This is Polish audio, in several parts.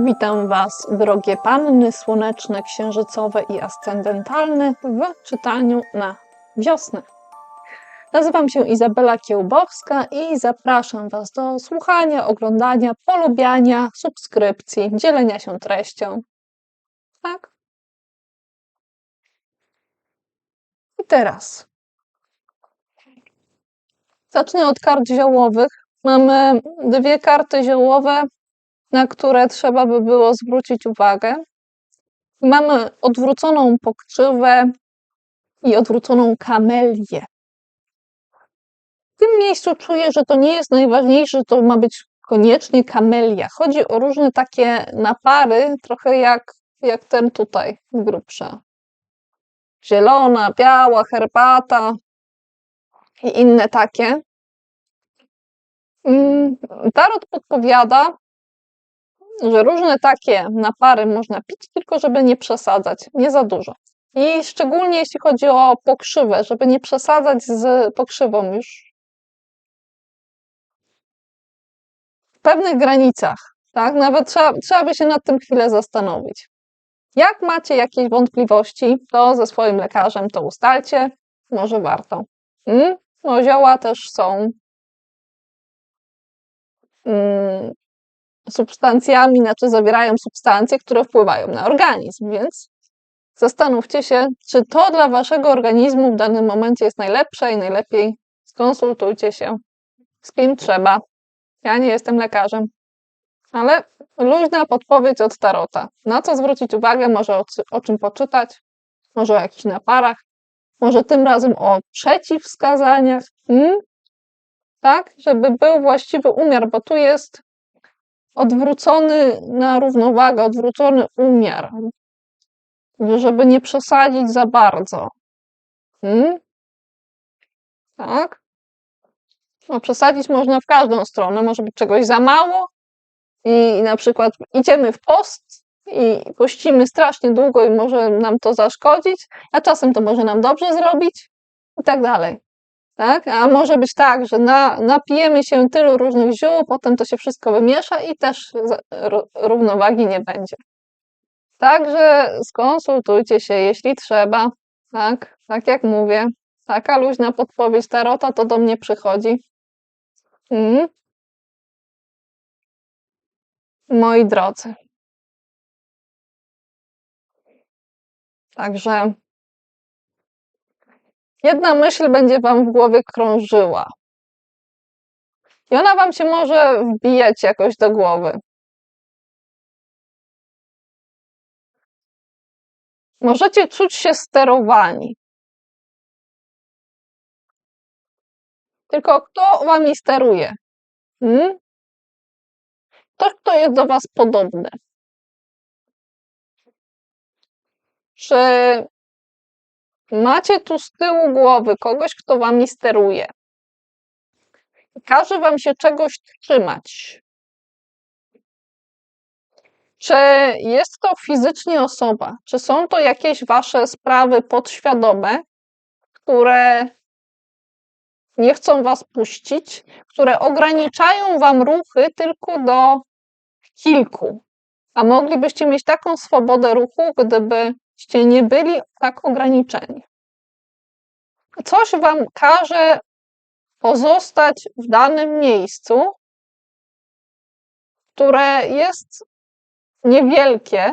Witam Was, drogie panny słoneczne, księżycowe i ascendentalne w czytaniu na wiosnę. Nazywam się Izabela Kiełbowska i zapraszam Was do słuchania, oglądania, polubiania, subskrypcji, dzielenia się treścią. Tak? I teraz zacznę od kart ziołowych. Mamy dwie karty ziołowe, na które trzeba by było zwrócić uwagę. Mamy odwróconą pokrzywę i odwróconą kamelię. W tym miejscu czuję, że to nie jest najważniejsze, że to ma być koniecznie kamelia. Chodzi o różne takie napary, trochę jak ten tutaj z grubsza. Zielona, biała, herbata i inne takie. Tarot podpowiada, że różne takie napary można pić, tylko żeby nie przesadzać, nie za dużo. I szczególnie jeśli chodzi o pokrzywę, żeby nie przesadzać z pokrzywą już w pewnych granicach, tak? Nawet trzeba by się nad tym chwilę zastanowić. Jak macie jakieś wątpliwości, to ze swoim lekarzem to ustalcie, może warto. No, zioła też są substancjami, znaczy zawierają substancje, które wpływają na organizm, więc zastanówcie się, czy to dla waszego organizmu w danym momencie jest najlepsze i najlepiej skonsultujcie się z kim trzeba. Ja nie jestem lekarzem, ale luźna podpowiedź od tarota. Na co zwrócić uwagę, może o czym poczytać, może o jakichś naparach, może tym razem o przeciwwskazaniach, tak, żeby był właściwy umiar, bo tu jest odwrócony na równowagę, odwrócony umiar, żeby nie przesadzić za bardzo. Tak? No, przesadzić można w każdą stronę, może być czegoś za mało i na przykład idziemy w post i pościmy strasznie długo i może nam to zaszkodzić, a czasem to może nam dobrze zrobić i tak dalej. Tak? A może być tak, że napijemy się tylu różnych ziół, potem to się wszystko wymiesza i też równowagi nie będzie. Także skonsultujcie się, jeśli trzeba. Tak jak mówię, taka luźna podpowiedź tarota to do mnie przychodzi. Moi drodzy. Także jedna myśl będzie wam w głowie krążyła. I ona wam się może wbijać jakoś do głowy. Możecie czuć się sterowani. Tylko kto wami steruje? Ktoś, kto jest do was podobny. Czy macie tu z tyłu głowy kogoś, kto wami steruje? Każe wam się czegoś trzymać. Czy jest to fizycznie osoba? Czy są to jakieś wasze sprawy podświadome, które nie chcą was puścić, które ograniczają wam ruchy tylko do kilku? A moglibyście mieć taką swobodę ruchu, gdybyście nie byli tak ograniczeni. Coś wam każe pozostać w danym miejscu, które jest niewielkie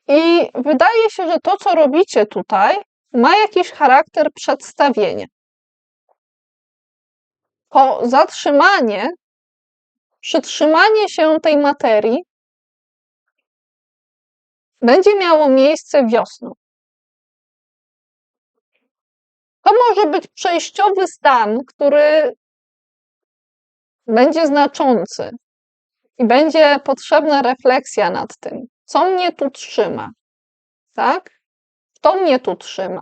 i wydaje się, że to, co robicie tutaj, ma jakiś charakter przedstawienia. To przytrzymanie się tej materii będzie miało miejsce wiosną. To może być przejściowy stan, który będzie znaczący i będzie potrzebna refleksja nad tym, co mnie tu trzyma, tak? Kto mnie tu trzyma?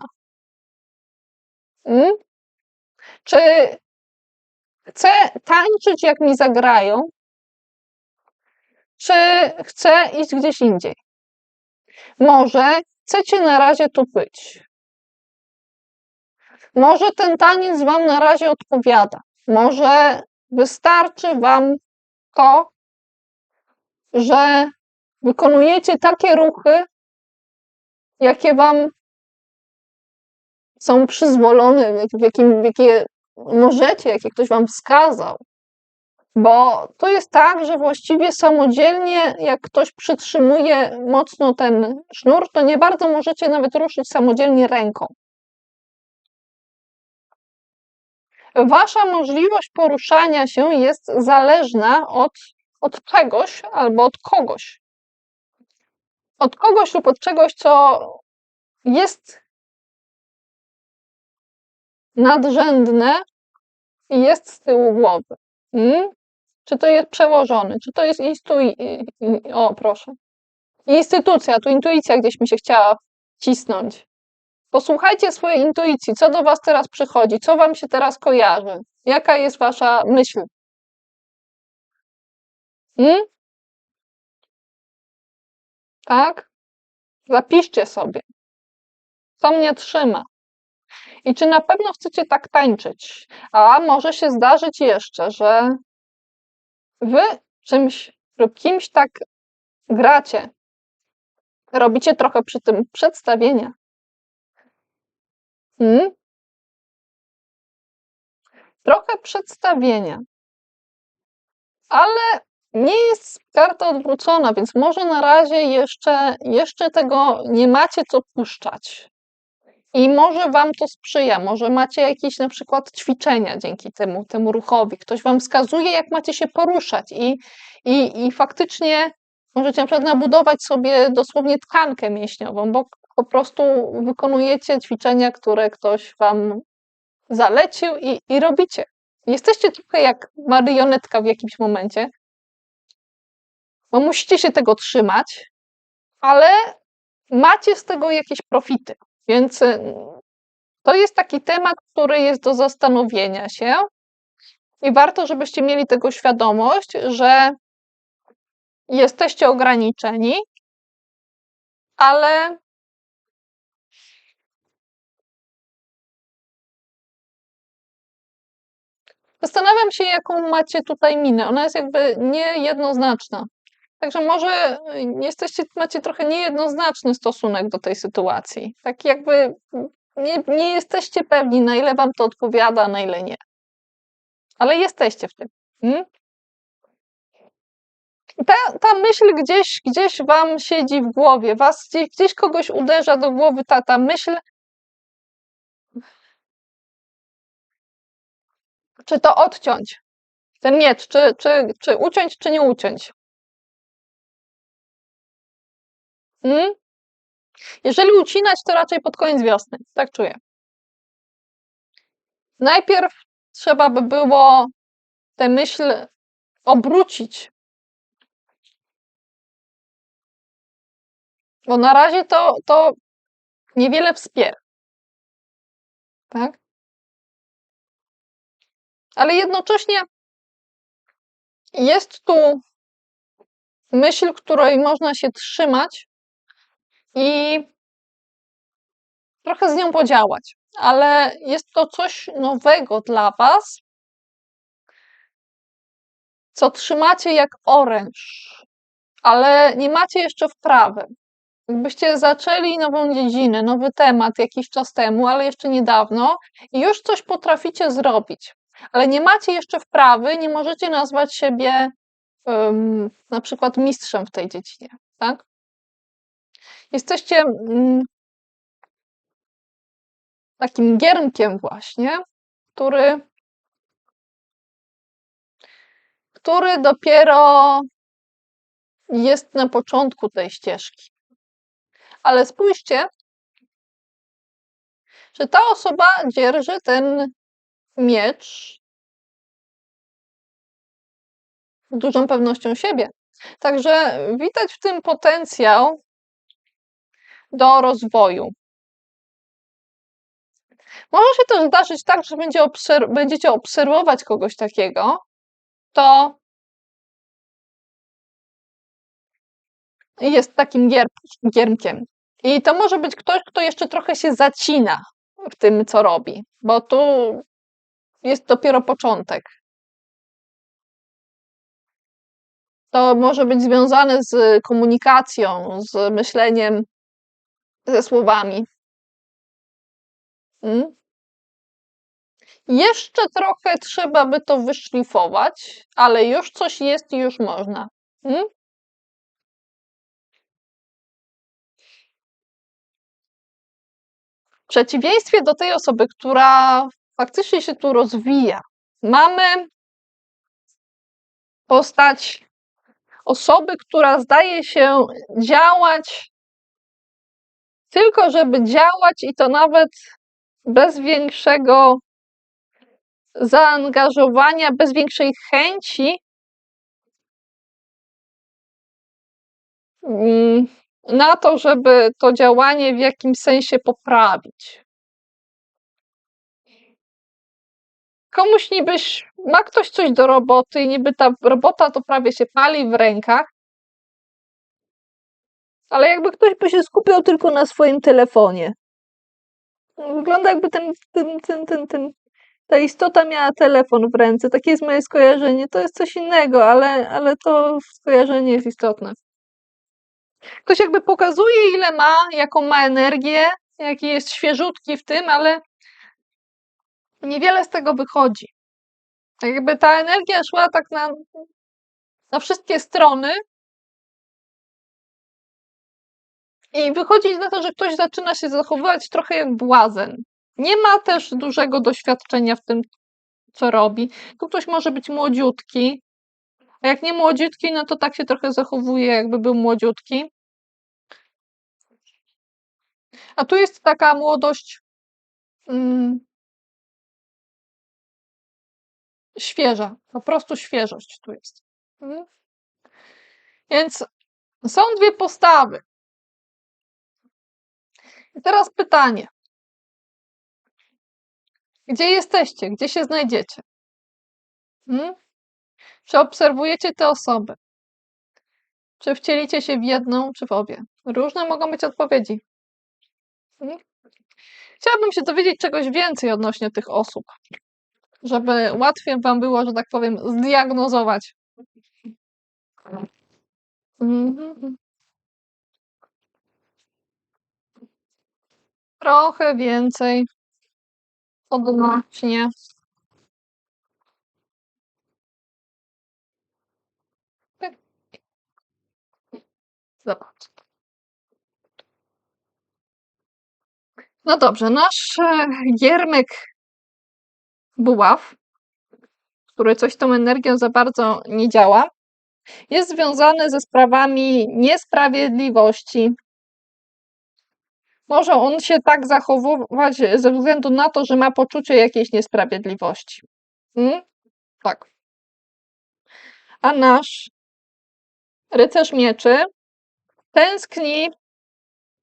Czy chcę tańczyć, jak mi zagrają, czy chcę iść gdzieś indziej? Może chcecie na razie tu być. Może ten taniec wam na razie odpowiada. Może wystarczy wam to, że wykonujecie takie ruchy, jakie wam są przyzwolone, jakie możecie, jakie ktoś wam wskazał. Bo to jest tak, że właściwie samodzielnie, jak ktoś przytrzymuje mocno ten sznur, to nie bardzo możecie nawet ruszyć samodzielnie ręką. Wasza możliwość poruszania się jest zależna od czegoś albo od kogoś. Od kogoś lub od czegoś, co jest nadrzędne i jest z tyłu głowy. Czy to jest przełożony, czy to jest instytucja, tu intuicja gdzieś mi się chciała cisnąć. Posłuchajcie swojej intuicji, co do was teraz przychodzi, co wam się teraz kojarzy, jaka jest wasza myśl. Tak? Zapiszcie sobie, co mnie trzyma. I czy na pewno chcecie tak tańczyć? A może się zdarzyć jeszcze, że wy czymś lub kimś tak gracie. Robicie trochę przy tym przedstawienia. Trochę przedstawienia. Ale nie jest karta odwrócona, więc może na razie jeszcze tego nie macie co puszczać. I może wam to sprzyja, może macie jakieś na przykład ćwiczenia dzięki temu ruchowi. Ktoś wam wskazuje, jak macie się poruszać i faktycznie możecie na przykład nabudować sobie dosłownie tkankę mięśniową, bo po prostu wykonujecie ćwiczenia, które ktoś wam zalecił i robicie. Jesteście trochę jak marionetka w jakimś momencie, bo musicie się tego trzymać, ale macie z tego jakieś profity, więc to jest taki temat, który jest do zastanowienia się i warto, żebyście mieli tego świadomość, że jesteście ograniczeni, ale zastanawiam się, jaką macie tutaj minę. Ona jest jakby niejednoznaczna. Także może macie trochę niejednoznaczny stosunek do tej sytuacji. Tak jakby nie jesteście pewni, na ile wam to odpowiada, na ile nie. Ale jesteście w tym. Ta myśl gdzieś wam siedzi w głowie, gdzieś kogoś uderza do głowy ta myśl, czy to odciąć, ten miecz, czy uciąć, czy nie uciąć. Jeżeli ucinać, to raczej pod koniec wiosny, tak czuję. Najpierw trzeba by było tę myśl obrócić, bo na razie to niewiele wspiera. Tak? Ale jednocześnie jest tu myśl, której można się trzymać i trochę z nią podziałać, ale jest to coś nowego dla was, co trzymacie jak oręż, ale nie macie jeszcze wprawy. Jakbyście zaczęli nową dziedzinę, nowy temat jakiś czas temu, ale jeszcze niedawno i już coś potraficie zrobić, ale nie macie jeszcze wprawy, nie możecie nazwać siebie na przykład mistrzem w tej dziedzinie, tak? Jesteście takim giermkiem właśnie, który dopiero jest na początku tej ścieżki. Ale spójrzcie, że ta osoba dzierży ten miecz z dużą pewnością siebie. Także widać w tym potencjał do rozwoju. Może się też zdarzyć tak, że będziecie obserwować kogoś takiego, to jest takim giermkiem. I to może być ktoś, kto jeszcze trochę się zacina w tym, co robi, bo tu jest dopiero początek. To może być związane z komunikacją, z myśleniem, ze słowami. Jeszcze trochę trzeba by to wyszlifować, ale już coś jest i już można. W przeciwieństwie do tej osoby, która faktycznie się tu rozwija, mamy postać osoby, która zdaje się działać tylko, żeby działać i to nawet bez większego zaangażowania, bez większej chęci na to, żeby to działanie w jakimś sensie poprawić. Komuś ma ktoś coś do roboty i niby ta robota to prawie się pali w rękach, ale jakby ktoś by się skupiał tylko na swoim telefonie. Wygląda jakby ta istota miała telefon w ręce. Takie jest moje skojarzenie. To jest coś innego, ale to skojarzenie jest istotne. Ktoś jakby pokazuje, ile ma, jaką ma energię, jaki jest świeżutki w tym, ale niewiele z tego wychodzi. Tak jakby ta energia szła tak na wszystkie strony i wychodzi na to, że ktoś zaczyna się zachowywać trochę jak błazen. Nie ma też dużego doświadczenia w tym, co robi. Tu ktoś może być młodziutki, a jak nie młodziutki, no to tak się trochę zachowuje, jakby był młodziutki. A tu jest taka młodość świeża, po prostu świeżość tu jest. Więc są dwie postawy. I teraz pytanie. Gdzie jesteście? Gdzie się znajdziecie? Czy obserwujecie te osoby? Czy wcielicie się w jedną, czy w obie? Różne mogą być odpowiedzi. Chciałabym się dowiedzieć czegoś więcej odnośnie tych osób, żeby łatwiej wam było, że tak powiem, zdiagnozować. Trochę więcej odnośnie. Zobacz. No dobrze, nasz Giermek Buław, który coś z tą energią za bardzo nie działa, jest związany ze sprawami niesprawiedliwości. Może on się tak zachowywać ze względu na to, że ma poczucie jakiejś niesprawiedliwości. Tak. A nasz rycerz mieczy tęskni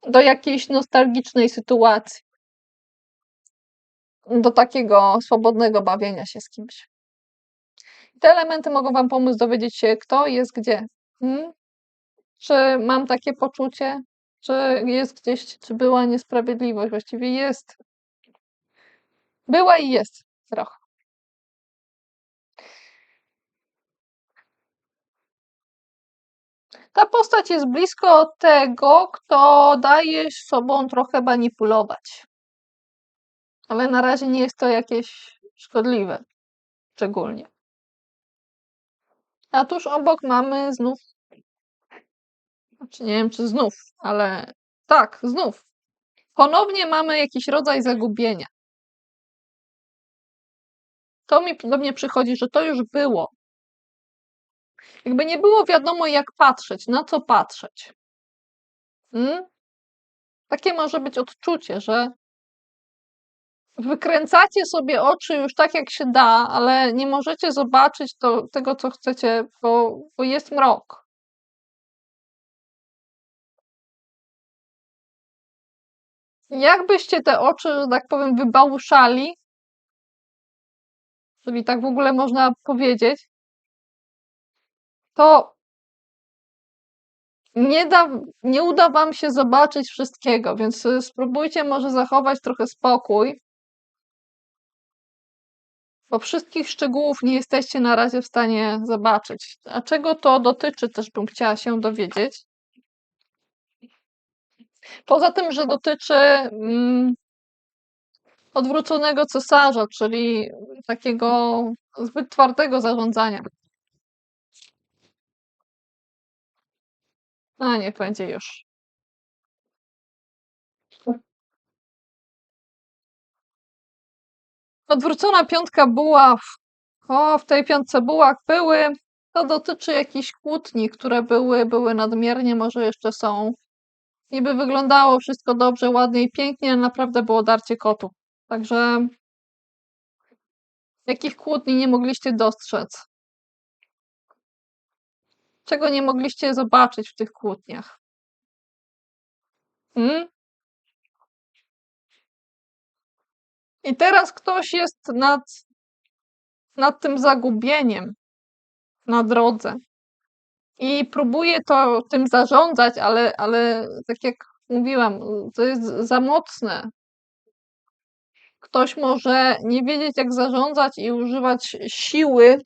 do jakiejś nostalgicznej sytuacji. Do takiego swobodnego bawienia się z kimś. Te elementy mogą wam pomóc dowiedzieć się, kto jest gdzie. Czy mam takie poczucie? Czy jest gdzieś, czy była niesprawiedliwość? Właściwie jest. Była i jest trochę. Ta postać jest blisko tego, kto daje sobą trochę manipulować. Ale na razie nie jest to jakieś szkodliwe, szczególnie. A tuż obok mamy znów, znaczy nie wiem czy znów, ale tak, znów. Ponownie mamy jakiś rodzaj zagubienia. To mi do mnie przychodzi, że to już było. Jakby nie było wiadomo, jak patrzeć, na co patrzeć. Takie może być odczucie, że wykręcacie sobie oczy już tak, jak się da, ale nie możecie zobaczyć tego, co chcecie, bo jest mrok. Jakbyście te oczy, że tak powiem, wybałuszali, czyli tak w ogóle można powiedzieć, to nie uda wam się zobaczyć wszystkiego, więc spróbujcie może zachować trochę spokój. bo wszystkich szczegółów nie jesteście na razie w stanie zobaczyć. A czego to dotyczy, też bym chciała się dowiedzieć. Poza tym, że dotyczy odwróconego cesarza, czyli takiego zbyt twardego zarządzania. A niech będzie już. Odwrócona piątka buław. O, w tej piątce buław były. To dotyczy jakichś kłótni, które były nadmiernie, może jeszcze są. Niby wyglądało wszystko dobrze, ładnie i pięknie, ale naprawdę było darcie kotów. Także jakich kłótni nie mogliście dostrzec? Czego nie mogliście zobaczyć w tych kłótniach? Hmm? I teraz ktoś jest nad tym zagubieniem na drodze i próbuje tym zarządzać, ale tak jak mówiłam, to jest za mocne. Ktoś może nie wiedzieć, jak zarządzać i używać siły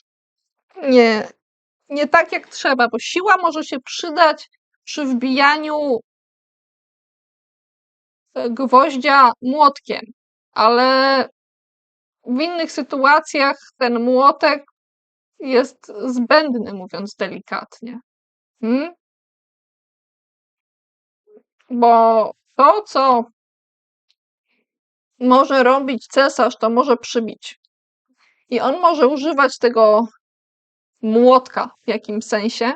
nie tak, jak trzeba, bo siła może się przydać przy wbijaniu gwoździa młotkiem, ale w innych sytuacjach ten młotek jest zbędny, mówiąc delikatnie. Hmm? Bo to, co może robić cesarz, to może przybić. I on może używać tego młotka w jakimś sensie,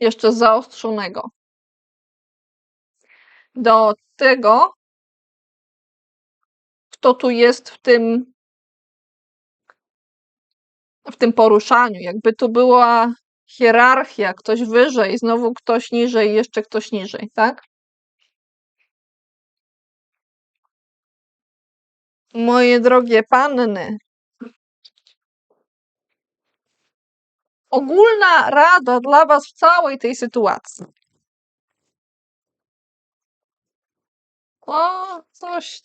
jeszcze zaostrzonego, do tego, kto tu jest w tym poruszaniu. Jakby tu była hierarchia, ktoś wyżej, znowu ktoś niżej, jeszcze ktoś niżej, tak? Moje drogie panny, ogólna rada dla was w całej tej sytuacji. O, coś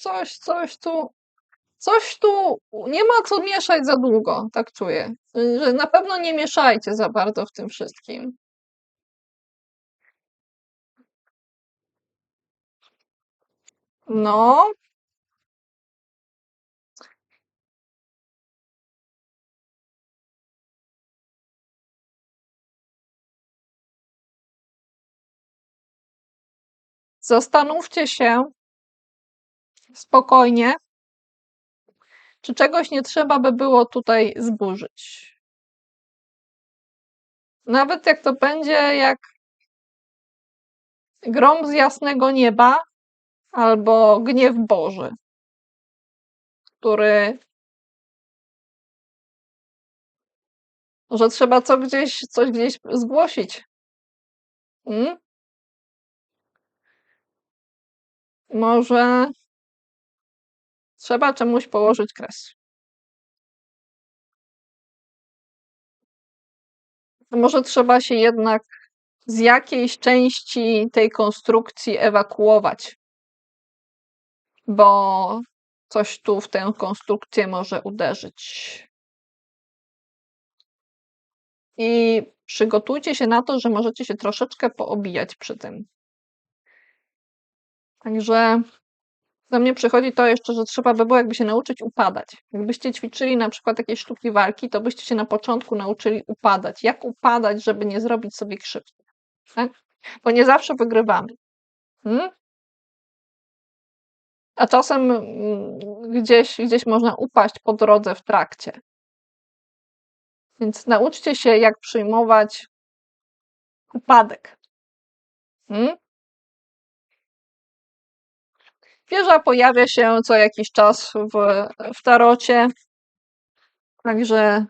tu nie ma co mieszać za długo, tak czuję. Że na pewno nie mieszajcie za bardzo w tym wszystkim. No, zastanówcie się spokojnie, czy czegoś nie trzeba by było tutaj zburzyć. Nawet jak to będzie jak grom z jasnego nieba albo gniew Boży, który, że trzeba coś gdzieś zgłosić. Hmm? Może trzeba czemuś położyć kres. Może trzeba się jednak z jakiejś części tej konstrukcji ewakuować, bo coś tu w tę konstrukcję może uderzyć. I przygotujcie się na to, że możecie się troszeczkę poobijać przy tym. Także do mnie przychodzi to jeszcze, że trzeba by było jakby się nauczyć upadać. Jakbyście ćwiczyli na przykład jakieś sztuki walki, to byście się na początku nauczyli upadać. Jak upadać, żeby nie zrobić sobie krzywdy, tak? Bo nie zawsze wygrywamy. Hmm? A czasem gdzieś można upaść po drodze w trakcie. Więc nauczcie się, jak przyjmować upadek. Hmm? Wieża pojawia się co jakiś czas w tarocie, także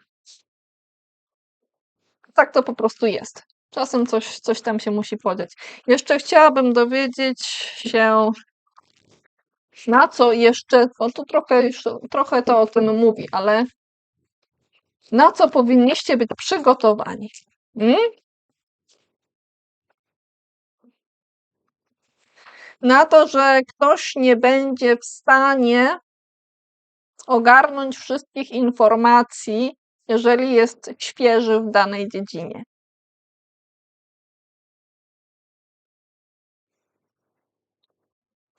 tak to po prostu jest. Czasem coś tam się musi podziać. Jeszcze chciałabym dowiedzieć się, na co jeszcze, bo tu trochę to o tym mówi, ale na co powinniście być przygotowani? Hmm? Na to, że ktoś nie będzie w stanie ogarnąć wszystkich informacji, jeżeli jest świeży w danej dziedzinie.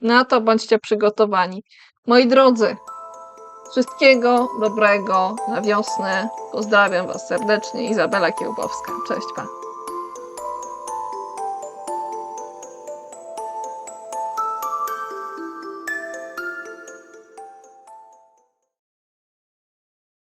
Na to bądźcie przygotowani. Moi drodzy, wszystkiego dobrego na wiosnę. Pozdrawiam Was serdecznie. Izabela Kiełbowska. Cześć, pa.